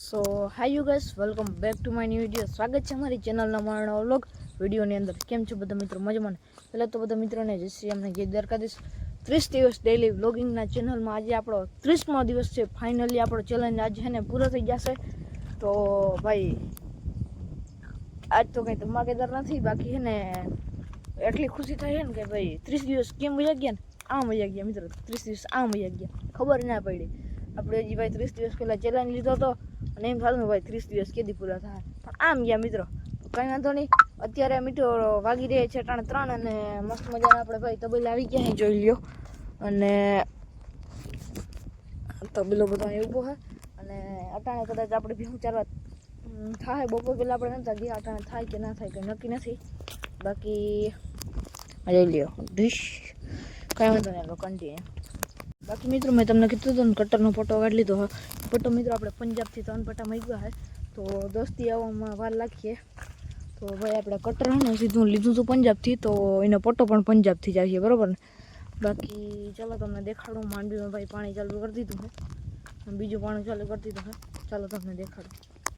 So hi you guys, welcome back to my new video. સ્વાગત છે અમારી ચેનલના મારા વ્લોગ વિડીયોની અંદર. કેમ છો બધા મિત્રો? મજામાં? પહેલાં તો બધા મિત્રોને જય શ્રી અમને જય દ્વારકાધીશ. 30 દિવસ ડેલી વ્લોગિંગના ચેનલમાં આજે આપણો 30મો દિવસ છે. ફાઇનલી આપણો ચેલેન્જ આજે છે ને પૂરો થઈ જશે. તો ભાઈ આજ તો કંઈ ધમાકેદાર નથી, બાકી છે ને એટલી ખુશી થાય છે ને કે ભાઈ 30 દિવસ કેમ વયા ગયા ને આમ વયા ગયા મિત્રો. 30 દિવસ આમ વયા ગયા, ખબર ના પડી. આપણે હજી ભાઈ 30 દિવસ પહેલાં ચેલેન્જ લીધો હતો અને એમ થતું ભાઈ 30 દિવસ કેદી પૂરા થાય, પણ આમ ગયા મિત્રો. કંઈ વાંધો નહીં. અત્યારે મિત્રો વાગી રહ્યા છે 3:30 અને મસ્ત મજાના આપણે ભાઈ તબેલા આવી ગયા જોઈ લ્યો. અને તબેલો બધો ઊભો છે અને અટાણે કદાચ આપણે ભેહું ચારવા થાય. બપોર પહેલાં આપણે નતા ગયા, અટાણે થાય કે ના થાય કંઈ નક્કી નથી. બાકી જોઈ લ્યો ડીશ, કંઈ વાંધો નહીં કન્ટિન્યુ. બાકી મિત્રો મેં તમને કીધું હતું ને કટરનો ફોટો કાઢી લીધો હોય. ફોટો મિત્રો આપણે પંજાબથી 3 પટ્ટા માંગ્યા છે, તો દોસ્તી આવવામાં વાર લાગીએ. તો ભાઈ આપણે કટર ને સીધું લીધું હતું પંજાબથી, તો એનો ફોટો પણ પંજાબથી જ આવીએ, બરાબર ને. બાકી ચાલો તમને દેખાડું. માંડવીમાં ભાઈ પાણી ચાલુ કરી દીધું છે, બીજું પાણી ચાલુ કરી દીધું છે. ચાલો તમને દેખાડું.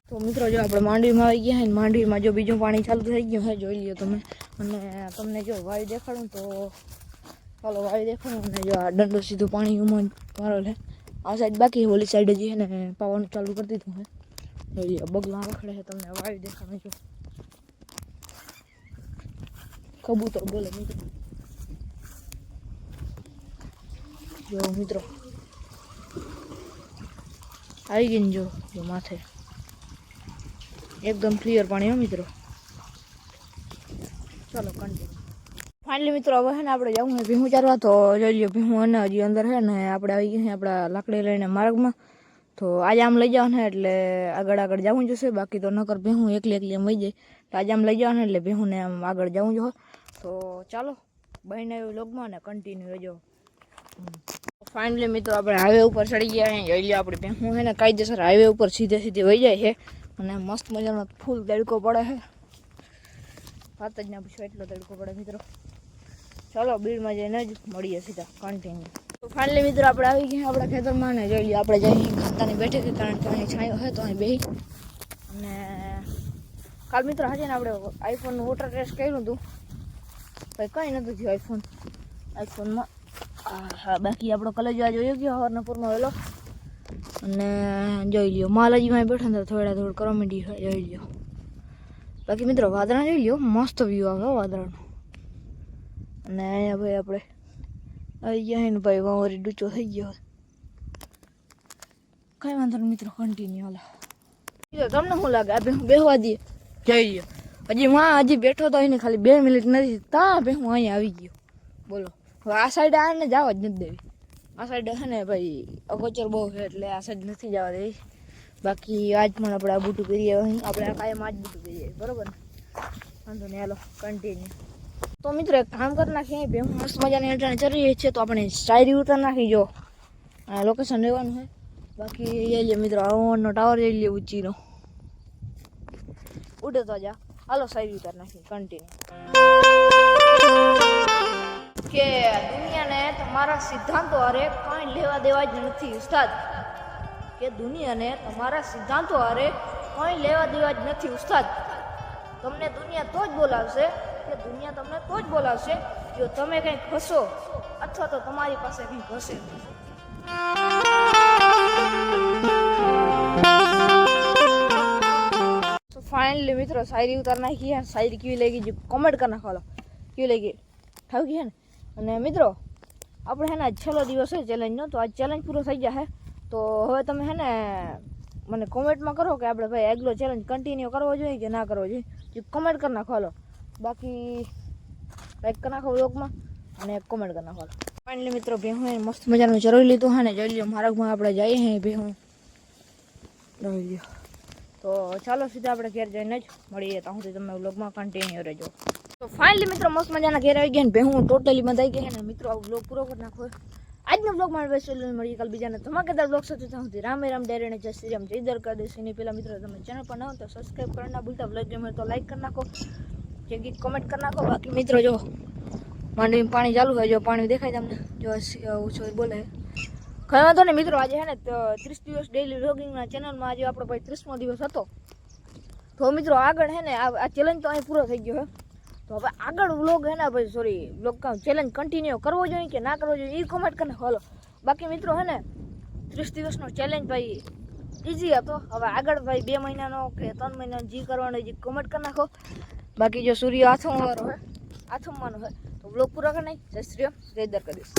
તો મિત્રો જો આપણે માંડવીમાં આવી ગયા છે, માંડવીમાં જો બીજું પાણી ચાલુ થઈ ગયું છે, જોઈ લ્યો તમે. અને તમને જો વાયુ દેખાડું તો ચાલો વાયુ દેખાડું. અને જો આ દંડો સીધું પાણી ઉમન મારો છે. આ સાઈડ બાકી ઓલી સાઈડ હજી છે ને પાવાનું ચાલુ કરી દીધું છે. જોઈ લ્યો બગલા રખડે છે, તમને વાયુ દેખાડું જો. કબૂતર બોલે મિત્રો. જો મિત્રો આવી ગઈ ને જો માથે એકદમ ક્લિયર પાણી હો મિત્રો. ચાલો કન્ટિન્યુ. ફાઇનલી મિત્રો હવે છે ને આપણે જવું છે ભીહું ચારવા. તો જોઈ લ્યો ભીહું અને હજી અંદર છે ને આપણે આવી ગયા આપણા લાકડી લઈને માર્ગમાં. તો આજે આમ લઈ જવાનું એટલે આગળ જવું જોશે, બાકી તો નકર ભીહું એકલી એમ વહી જાય. તો આજે આમ લઈ જવાનું એટલે ભીહુંને આમ આગળ જવું જોઈએ. તો ચાલો બહેને વ્લોગમાં ને કન્ટિન્યુ રહેજો. ફાઇનલી મિત્રો આપણે હાઈવે ઉપર ચડી ગયા. જોઈ લ્યો આપણે ભીહું છે ને કાયદેસર હાઈવે ઉપર સીધે વહી જાય છે અને મસ્ત મજાનો ફૂલ તડકો પડે છે. વાત જ ના પૂછો એટલો તડકો પડે મિત્રો. ચાલો બીડમાં જઈને જ મળીએ સીધા કન્ટિન્યુ. તો ફાઇનલી મિત્રો આપણે આવી ગયા આપણા ખેતરમાં ને જોઈ લઈએ આપણે જઈ ખાતાની બેઠી હતી, કારણ કે અહીં છાંયો હોય તો અહીં બેસી. અને કાલ મિત્રો આજે ને આપણે આઈફોનનું વોટર ટેસ્ટ કર્યું હતું, ભાઈ કંઈ નહોતું થયું આઈફોનમાં. હા બાકી આપણો કલેજ આ જોયો ગયો હવારના પૂરમાં વહેલો. અને જોઈ લ્યો માલાજીમાં બેઠા ને થોડ કરવા માંડી જોઈ લ્યો. બાકી મિત્રો વાદળા જોઈ લ્યો, મસ્ત વ્યૂ આવે વાદળાનો. અને અહીંયા ભાઈ આપણે આવી ગયા ને ભાઈ વાવરી ડૂચો થઈ ગયો. કઈ વાંધો નહીં મિત્રો કન્ટિન્યુ હાલો. તમને શું લાગે આ ભેહું બેહવા દઈએ? જઈ લ્યો હજી બેઠો તો એને ખાલી 2 મિનિટ નથી તા ભેહું અહીંયા આવી ગયો. બોલો હવે આ સાઈડ આને જવા જ નથી દેવી. આ સાઈડ છે ને ભાઈ અગોચર બહુ છે એટલે આ સાઈડ નથી જવા દેવી. બાકી આજ પણ આપણે આ બૂટું કરીએ, અહીં આપણે આ કાયમ આજ બૂટું કરીએ, બરાબર ને. વાંધો નહીં હાલો કન્ટિન્યુ. તો મિત્રો એક કામ કરી નાખીએ, ભેહું મસ્ત મજાની અટાણે ચરી છે તો આપણે શાયરી ઉતાર નાખી. જો આ લોકેશન રહેવાનું છે. બાકી જઈ લે મિત્રો હવનનો ટાવર જઈ લે ઊંચીનો ઉડે તો જા. હાલો શાયરી ઉતાર નાખીએ કન્ટિન્યુ. કે દુનિયાને તમારા સિદ્ધાંતો હારે કાંઈ લેવા દેવા જ નથી ઉસ્તાદ. કે દુનિયાને તમારા સિદ્ધાંતો હારે કંઈ લેવા દેવા જ નથી ઉસ્તાદ. તમને દુનિયા તો જ બોલાવશે, કે દુનિયા તમને તો જ બોલાવશે જો તમે કંઈક હશો અથવા તો તમારી પાસે કંઈક હશે. તો ફાઇનલી મિત્રો શાયરી ઉતાર નાખી. શાયરી કેવી લાગી જો કોમેન્ટ કરી નાખો. કેવી લાગી ઠાવ ગઈ ને. અને મિત્રો આપણે છે ને આજ છેલ્લો દિવસ છે ચેલેન્જનો, તો આજ ચેલેન્જ પૂરો થઈ જશે. તો હવે તમે છે ને મને કોમેન્ટમાં કરો કે આપણે ભાઈ આગલો ચેલેન્જ કન્ટિન્યુ કરવો જોઈએ કે ના કરવો જોઈએ, જે કોમેન્ટ કરી નાખો. હાલો બાકી લાઈક કરી નાખો વ્લોગમાં અને કોમેન્ટ કરી નાખો. ફાઇનલી મિત્રો ભેહું મસ્ત મજાનું ચરોઈ લીધું હા ને જોઈ લ્યો માર્ગમાં આપણે જઈએ હે ભેહું જોઈ લ્યો. તો ચાલો સીધા આપણે ઘેર જઈને જ મળીએ. ત્યાં સુધી તમે વ્લોગમાં કન્ટિન્યુ રહેજો. તો ફાઇનલી મિત્રો મસ્ત મજાના ઘેર આવી ગયા ને ભેહું ટોટલી બંધાઈ ગઈ ને મિત્રો. આ વ્લોગ પૂરો કરી નાખો. આજનો બ્લોગ માં મળીએ કાલ બીજાને ધમાકેદાર બ્લોગ સાથે. ત્યાં સુધી રામ ડેરેને જય શ્રી રામ જય દ્વારકાધીશ. એની પહેલાં મિત્રો તમે ચેનલ પર ન હો તો સબસ્ક્રાઈબ કરી ના ભૂલતા. બ્લોગ ગમે તો લાઈક કરી નાખો, જે ગીત કોમેન્ટ કરી નાખો. બાકી મિત્રો જો માંડવીમાં પાણી ચાલુ હોય, જો પાણી દેખાય તમને, જો ઓછો બોલે કઈ વાંધો નહીં મિત્રો, આજે છે ને 30 દિવસ ડેઈલી વ્લોગિંગના ચેનલમાં આજે આપણો ભાઈ 30મો દિવસ હતો. તો મિત્રો આગળ છે ને આ ચેલેન્જ તો અહીં પૂરો થઈ ગયો છે. તો હવે આગળ વ્લોગ છે ને ભાઈ વ્લોગ ચેલેન્જ કન્ટિન્યુ કરવો જોઈએ કે ના કરવો જોઈએ એ કોમેન્ટ કરીને હાલો. બાકી મિત્રો છે ને 30 દિવસનો ચેલેન્જ ભાઈ ઇઝી હતો. હવે આગળ ભાઈ 2 મહિનાનો કે 3 મહિનાનો જી કરવાનો જે કોમેન્ટ કરી નાખો. બાકી જો સૂર્ય આથમવાનો હોય તો વ્લોગ પૂરો કરી નાખ. જય શ્રી રામ, જય દ્વારકાધીશ.